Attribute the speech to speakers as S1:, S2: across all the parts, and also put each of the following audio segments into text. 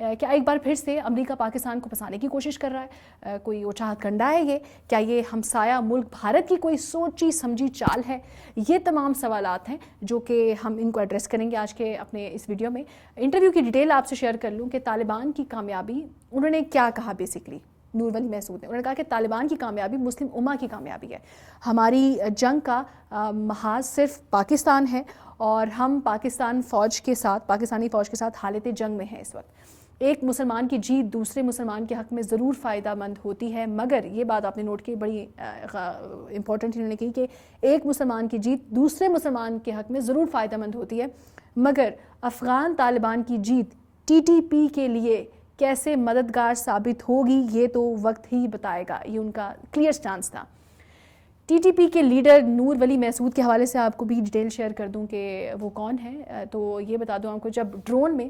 S1: کیا ایک بار پھر سے امریکہ پاکستان کو پھنسانے کی کوشش کر رہا ہے؟ کوئی وہ چاہت کنڈا ہے یہ؟ کیا یہ ہمسایہ ملک بھارت کی کوئی سوچی سمجھی چال ہے؟ یہ تمام سوالات ہیں جو کہ ہم ان کو ایڈریس کریں گے آج کے اپنے اس ویڈیو میں. انٹرویو کی ڈیٹیل آپ سے شیئر کر لوں کہ طالبان کی کامیابی انہوں نے کیا کہا. بیسکلی نور ولی محسود نے انہوں نے کہا کہ طالبان کی کامیابی مسلم امہ کی کامیابی ہے. ہماری جنگ کا محاذ صرف پاکستان ہے اور ہم پاکستانی فوج کے ساتھ حالت جنگ میں ہیں اس وقت. ایک مسلمان کی جیت دوسرے مسلمان کے حق میں ضرور فائدہ مند ہوتی ہے، مگر یہ بات آپ نے نوٹ کی، بڑی امپورٹنٹ انہوں نے کہی کہ ایک مسلمان کی جیت دوسرے مسلمان کے حق میں ضرور فائدہ مند ہوتی ہے، مگر افغان طالبان کی جیت ٹی ٹی پی کے لیے کیسے مددگار ثابت ہوگی یہ تو وقت ہی بتائے گا. یہ ان کا کلیئر سٹانس تھا. ٹی ٹی پی کے لیڈر نور ولی محسود کے حوالے سے آپ کو بھی ڈیٹیل شیئر کر دوں کہ وہ کون ہے. تو یہ بتا دوں آپ کو، جب ڈرون میں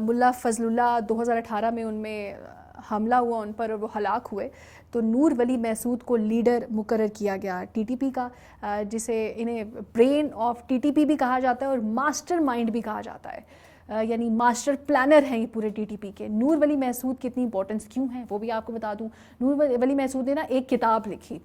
S1: ملا فضل اللہ 2018 میں ان میں حملہ ہوا ان پر اور وہ ہلاک ہوئے، تو نور ولی محسود کو لیڈر مقرر کیا گیا ٹی ٹی پی کا، جسے انہیں brain of T T P بھی کہا جاتا ہے اور ماسٹر مائنڈ بھی کہا جاتا ہے، یعنی ماسٹر پلانر ہیں یہ پورے ٹی ٹی پی کے. نور ولی محسود کی اتنی امپورٹنس کیوں ہے وہ بھی آپ کو بتا دوں. نور ولی محسود نے ایک کتاب لکھی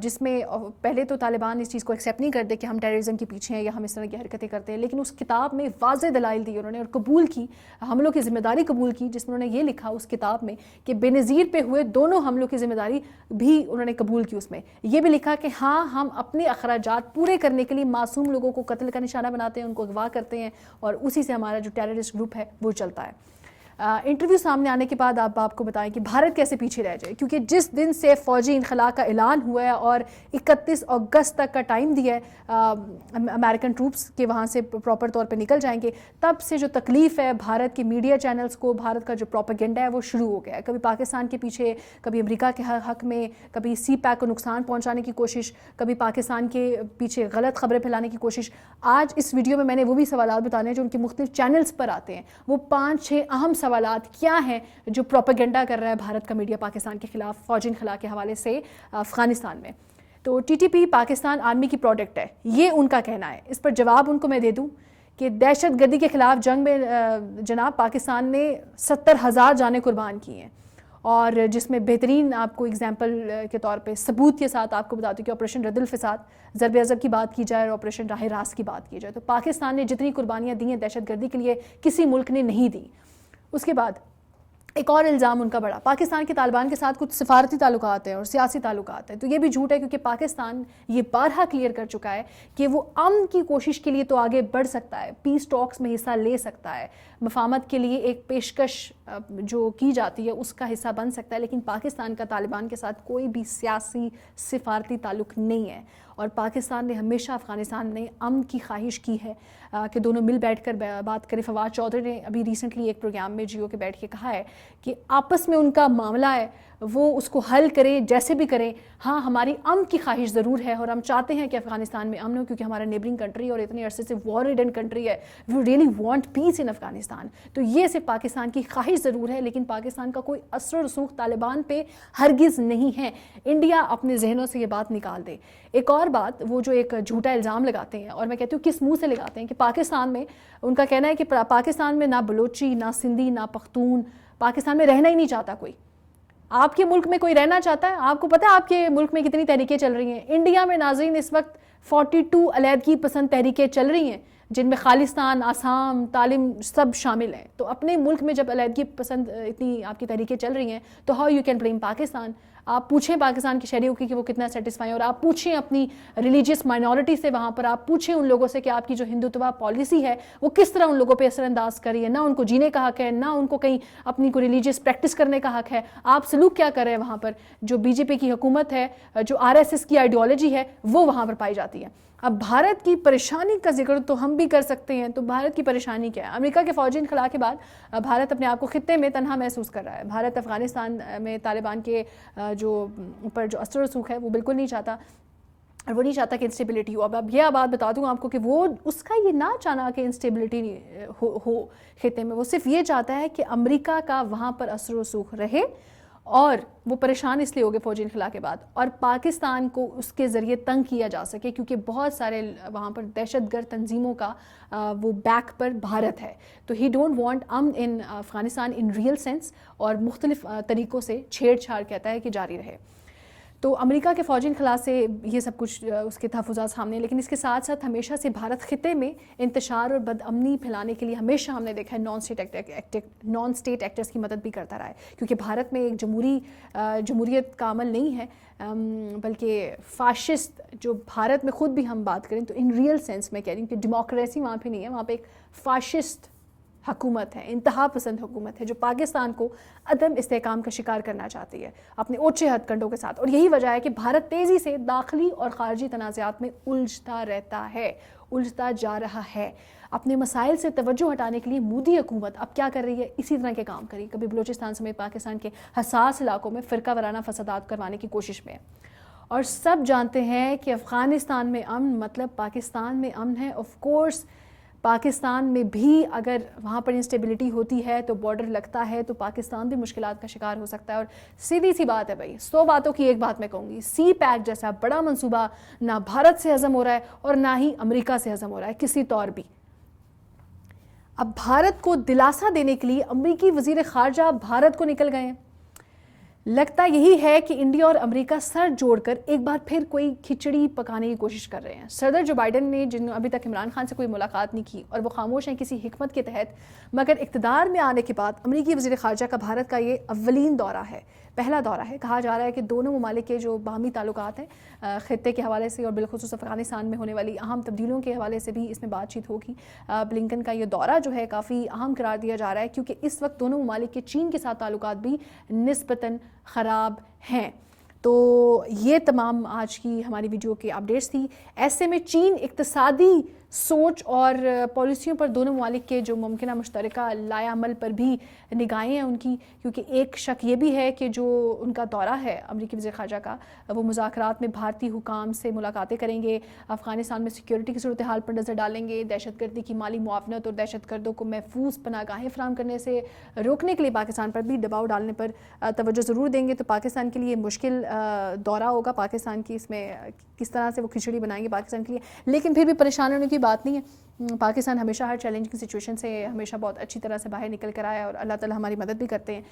S1: جس میں پہلے تو طالبان اس چیز کو ایکسیپٹ نہیں کرتے کہ ہم ٹیررزم کے پیچھے ہیں یا ہم اس طرح کی حرکتیں کرتے ہیں، لیکن اس کتاب میں واضح دلائل دی انہوں نے اور قبول کی، حملوں کی ذمہ داری قبول کی، جس میں انہوں نے یہ لکھا اس کتاب میں کہ بے نظیر پہ ہوئے دونوں حملوں کی ذمہ داری بھی انہوں نے قبول کی. اس میں یہ بھی لکھا کہ ہاں ہم اپنے اخراجات پورے کرنے کے لیے معصوم لوگوں کو قتل کا نشانہ بناتے ہیں، ان کو اغوا کرتے ہیں اور اسی سے ہمارا جو ٹیررسٹ گروپ ہے وہ چلتا ہے. انٹرویو سامنے آنے کے بعد آپ کو بتائیں کہ بھارت کیسے پیچھے رہ جائے، کیونکہ جس دن سے فوجی انخلاء کا اعلان ہوا ہے اور 31 اگست تک کا ٹائم دیا ہے امریکن ٹروپس کے وہاں سے پراپر طور پہ نکل جائیں گے، تب سے جو تکلیف ہے بھارت کے میڈیا چینلز کو، بھارت کا جو پروپیگنڈا ہے وہ شروع ہو گیا ہے. کبھی پاکستان کے پیچھے، کبھی امریکہ کے حق میں، کبھی سی پیک کو نقصان پہنچانے کی کوشش، کبھی پاکستان کے پیچھے غلط خبریں پھیلانے کی کوشش. آج اس ویڈیو میں میں نے وہ بھی سوالات بتانے ہیں جو ان کے مختلف چینلز پر آتے ہیں. وہ 5-6 اہم سوالات کیا ہیں جو پروپیگنڈا کر رہا ہے بھارت کا میڈیا پاکستان کے خلاف فوجی انخلاء کے حوالے سے افغانستان میں. تو T T P Pakistan army کی پروڈکٹ ہے، یہ ان کا کہنا ہے. اس پر جواب ان کو میں دے دوں کہ دہشت گردی کے خلاف جنگ میں جناب پاکستان نے 70,000 جانیں قربان کی ہیں، اور جس میں بہترین آپ کو اگزامپل کے طور پہ ثبوت کے ساتھ آپ کو بتاتی ہوں کہ آپریشن رد الفساد، ضرب عضب کی بات کی جائے اور آپریشن راہ راست کی بات کی جائے تو پاکستان نے جتنی قربانیاں دی ہیں دہشت گردی کے لیے کسی ملک نے نہیں دی. اس کے بعد ایک اور الزام ان کا بڑا، پاکستان کے طالبان کے ساتھ کچھ سفارتی تعلقات ہیں اور سیاسی تعلقات ہیں. تو یہ بھی جھوٹ ہے، کیونکہ پاکستان یہ بارہا کلیئر کر چکا ہے کہ وہ امن کی کوشش کے لیے تو آگے بڑھ سکتا ہے، پیس ٹاکس میں حصہ لے سکتا ہے، مفاہمت کے لیے ایک پیشکش جو کی جاتی ہے اس کا حصہ بن سکتا ہے، لیکن پاکستان کا طالبان کے ساتھ کوئی بھی سیاسی سفارتی تعلق نہیں ہے. اور پاکستان نے ہمیشہ افغانستان نے امن کی خواہش کی ہے کہ دونوں مل بیٹھ کر بات کریں. فواد چودھری نے ابھی ریسنٹلی ایک پروگرام میں جیو کے بیٹھ کے کہا ہے کہ آپس میں ان کا معاملہ ہے وہ اس کو حل کریں جیسے بھی کریں. ہاں ہماری امن کی خواہش ضرور ہے اور ہم چاہتے ہیں کہ افغانستان میں امن ہو، کیونکہ ہمارا نیبرنگ کنٹری اور اتنے عرصے سے وار ریڈن کنٹری ہے. وی ریئلی وانٹ پیس ان افغانستان. تو یہ صرف پاکستان کی خواہش ضرور ہے، لیکن پاکستان کا کوئی اثر و رسوخ طالبان پہ ہرگز نہیں ہے. انڈیا اپنے ذہنوں سے یہ بات نکال دے. ایک اور بات، وہ جو ایک جھوٹا الزام لگاتے ہیں، اور میں کہتی ہوں کس منہ سے لگاتے ہیں، کہ پاکستان میں ان کا کہنا ہے کہ پاکستان میں نہ بلوچی، نہ سندھی، نہ پختون پاکستان میں رہنا ہی نہیں چاہتا کوئی. آپ کے ملک میں کوئی رہنا چاہتا ہے؟ آپ کو پتہ ہے آپ کے ملک میں کتنی تحریکیں چل رہی ہیں؟ انڈیا میں ناظرین اس وقت 42 علیحدگی پسند تحریکیں چل رہی ہیں، جن میں خالصتان، آسام، تعلیم سب شامل ہیں. تو اپنے ملک میں جب علیحدگی پسند اتنی آپ کی تحریکیں چل رہی ہیں تو how you can blame Pakistan. آپ پوچھیں پاکستان کے شہریوں کی کہ وہ کتنا سیٹسفائی ہیں، اور آپ پوچھیں اپنی ریلیجیس مائنورٹی سے وہاں پر، آپ پوچھیں ان لوگوں سے کہ آپ کی جو ہندوتوا پالیسی ہے وہ کس طرح ان لوگوں پہ اثر انداز کر رہی ہے. نہ ان کو جینے کا حق ہے، نہ ان کو کہیں اپنی کوئی ریلیجیس پریکٹس کرنے کا حق ہے. آپ سلوک کیا کر رہے ہیں وہاں پر؟ جو بی جے پی کی حکومت ہے، جو RSS کی آئیڈیالوجی ہے وہ وہاں پر پائی جاتی ہے. اب بھارت کی پریشانی کا ذکر تو ہم بھی کر سکتے ہیں. تو بھارت کی پریشانی کیا ہے؟ امریکہ کے فوجی انخلاء کے بعد بھارت اپنے آپ کو خطے میں تنہا محسوس کر رہا ہے. بھارت افغانستان میں طالبان کے جو اوپر جو اثر و رسوخ ہے وہ بالکل نہیں چاہتا، اور وہ نہیں چاہتا کہ انسٹیبلٹی ہو. اب یہ بات بتا دوں آپ کو کہ وہ اس کا یہ نہ چاہنا کہ انسٹیبلٹی ہو خطے میں، وہ صرف یہ چاہتا ہے کہ امریکہ کا وہاں پر اثر و رسوخ رہے اور وہ پریشان اس لیے ہو گئے فوجی انخلا کے بعد، اور پاکستان کو اس کے ذریعے تنگ کیا جا سکے کیونکہ بہت سارے وہاں پر دہشت گرد تنظیموں کا وہ بیک پر بھارت ہے. تو ہی ڈونٹ وانٹ امن ان افغانستان ان ریئل سینس، اور مختلف طریقوں سے چھیڑ چھاڑ کہتا ہے کہ جاری رہے. تو امریکہ کے فوجی انخلا سے یہ سب کچھ اس کے تحفظات سامنے، لیکن اس کے ساتھ ساتھ ہمیشہ سے بھارت خطے میں انتشار اور بد امنی پھیلانے کے لیے ہمیشہ ہم نے دیکھا ہے نان اسٹیٹ ایکٹرز کی مدد بھی کرتا رہا ہے، کیونکہ بھارت میں ایک جمہوریت کا عمل نہیں ہے، بلکہ فاشسٹ جو بھارت میں خود بھی ہم بات کریں تو ان ریئل سینس میں کہہ رہی ہوں کہ ڈیموکریسی وہاں پہ نہیں ہے، وہاں پہ ایک فاشسٹ حکومت ہے، انتہا پسند حکومت ہے جو پاکستان کو عدم استحکام کا شکار کرنا چاہتی ہے اپنے اونچے ہتھ کنڈوں کے ساتھ. اور یہی وجہ ہے کہ بھارت تیزی سے داخلی اور خارجی تنازعات میں الجھتا رہتا ہے، الجھتا جا رہا ہے. اپنے مسائل سے توجہ ہٹانے کے لیے مودی حکومت اب کیا کر رہی ہے؟ اسی طرح کے کام کری، کبھی بلوچستان سمیت پاکستان کے حساس علاقوں میں فرقہ وارانہ فسادات کروانے کی کوشش میں. اور سب جانتے ہیں کہ افغانستان میں امن مطلب پاکستان میں امن ہے. آف کورس پاکستان میں بھی اگر وہاں پر انسٹیبلٹی ہوتی ہے تو بارڈر لگتا ہے تو پاکستان بھی مشکلات کا شکار ہو سکتا ہے. اور سیدھی سی بات ہے بھائی، 100 باتوں کی ایک بات میں کہوں گی، سی پیک جیسا بڑا منصوبہ نہ بھارت سے ہضم ہو رہا ہے اور نہ ہی امریکہ سے ہضم ہو رہا ہے کسی طور بھی. اب بھارت کو دلاسا دینے کے لیے امریکی وزیر خارجہ بھارت کو نکل گئے ہیں. لگتا یہی ہے کہ انڈیا اور امریکہ سر جوڑ کر ایک بار پھر کوئی کھچڑی پکانے کی کوشش کر رہے ہیں. صدر جو بائیڈن نے جن ابھی تک عمران خان سے کوئی ملاقات نہیں کی اور وہ خاموش ہیں کسی حکمت کے تحت، مگر اقتدار میں آنے کے بعد امریکی وزیر خارجہ کا بھارت کا یہ اولین دورہ ہے، پہلا دورہ ہے. کہا جا رہا ہے کہ دونوں ممالک کے جو باہمی تعلقات ہیں خطے کے حوالے سے اور بالخصوص افغانستان میں ہونے والی اہم تبدیلیوں کے حوالے سے بھی اس میں بات چیت ہوگی. بلنکن کا یہ دورہ جو ہے کافی اہم قرار دیا جا رہا ہے کیونکہ اس وقت دونوں ممالک کے چین کے ساتھ تعلقات بھی نسبتاً خراب ہیں. تو یہ تمام آج کی ہماری ویڈیو کے اپڈیٹس تھی. ایسے میں چین اقتصادی سوچ اور پالیسیوں پر دونوں ممالک کے جو ممکنہ مشترکہ لائحہ عمل پر بھی نگاہیں ہیں ان کی، کیونکہ ایک شک یہ بھی ہے کہ جو ان کا دورہ ہے امریکی وزیر خارجہ کا، وہ مذاکرات میں بھارتی حکام سے ملاقاتیں کریں گے، افغانستان میں سیکیورٹی کی صورتحال پر نظر ڈالیں گے، دہشت گردی کی مالی معاونت اور دہشت گردوں کو محفوظ پناہ گاہیں فراہم کرنے سے روکنے کے لیے پاکستان پر بھی دباؤ ڈالنے پر توجہ ضرور دیں گے. تو پاکستان کے لیے مشکل دورہ ہوگا، پاکستان کی اس میں کس طرح سے وہ کھچڑی بنائیں گے پاکستان کے لیے. لیکن پھر بھی پریشان ہونے کی بات نہیں ہے، پاکستان ہمیشہ ہر چیلنجنگ سچویشن سے ہمیشہ بہت اچھی طرح سے باہر نکل کر آیا اور اللہ تعالیٰ ہماری مدد بھی کرتے ہیں.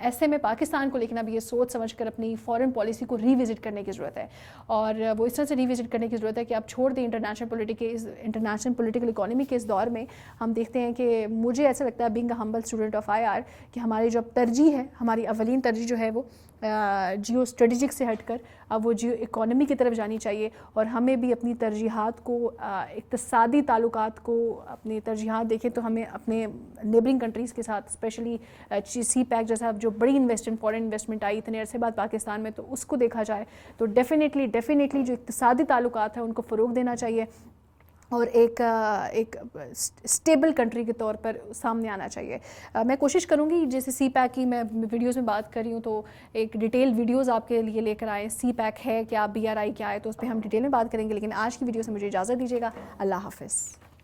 S1: ایسے میں پاکستان کو لیکن اب یہ سوچ سمجھ کر اپنی فارن پالیسی کو ری وزٹ کرنے کی ضرورت ہے، اور وہ اس طرح سے ری وزٹ کرنے کی ضرورت ہے کہ اب چھوڑ دیں انٹرنیشنل پولیٹیکل اکانومی کے اس دور میں. ہم دیکھتے ہیں کہ مجھے ایسا لگتا ہے being a humble student of IR کہ ہماری جو ترجیح ہے، ہماری اولین ترجیح جو ہے وہ جیو اسٹریٹجک سے ہٹ کر اب وہ جیو اکانومی کی طرف جانی چاہیے. اور ہمیں بھی اپنی ترجیحات کو، اقتصادی تعلقات کو اپنی ترجیحات دیکھیں تو ہمیں اپنے نیبرنگ کنٹریز کے ساتھ اسپیشلی سی پیک جیسا جو بڑی فارن انویسٹمنٹ آئی اتنے عرصے بعد پاکستان میں، تو اس کو دیکھا جائے تو ڈیفینیٹلی جو اقتصادی تعلقات ہیں ان کو فروغ دینا چاہیے اور ایک اسٹیبل کنٹری کے طور پر سامنے آنا چاہیے. میں کوشش کروں گی جیسے سی پیک کی میں ویڈیوز میں بات کر رہی ہوں تو ایک ڈیٹیل ویڈیوز آپ کے لیے لے کر آئے، سی پیک ہے کیا، BRI کیا ہے، تو اس پہ ہم ڈیٹیل میں بات کریں گے. لیکن آج کی ویڈیو سے مجھے اجازت دیجیے گا. اللہ حافظ.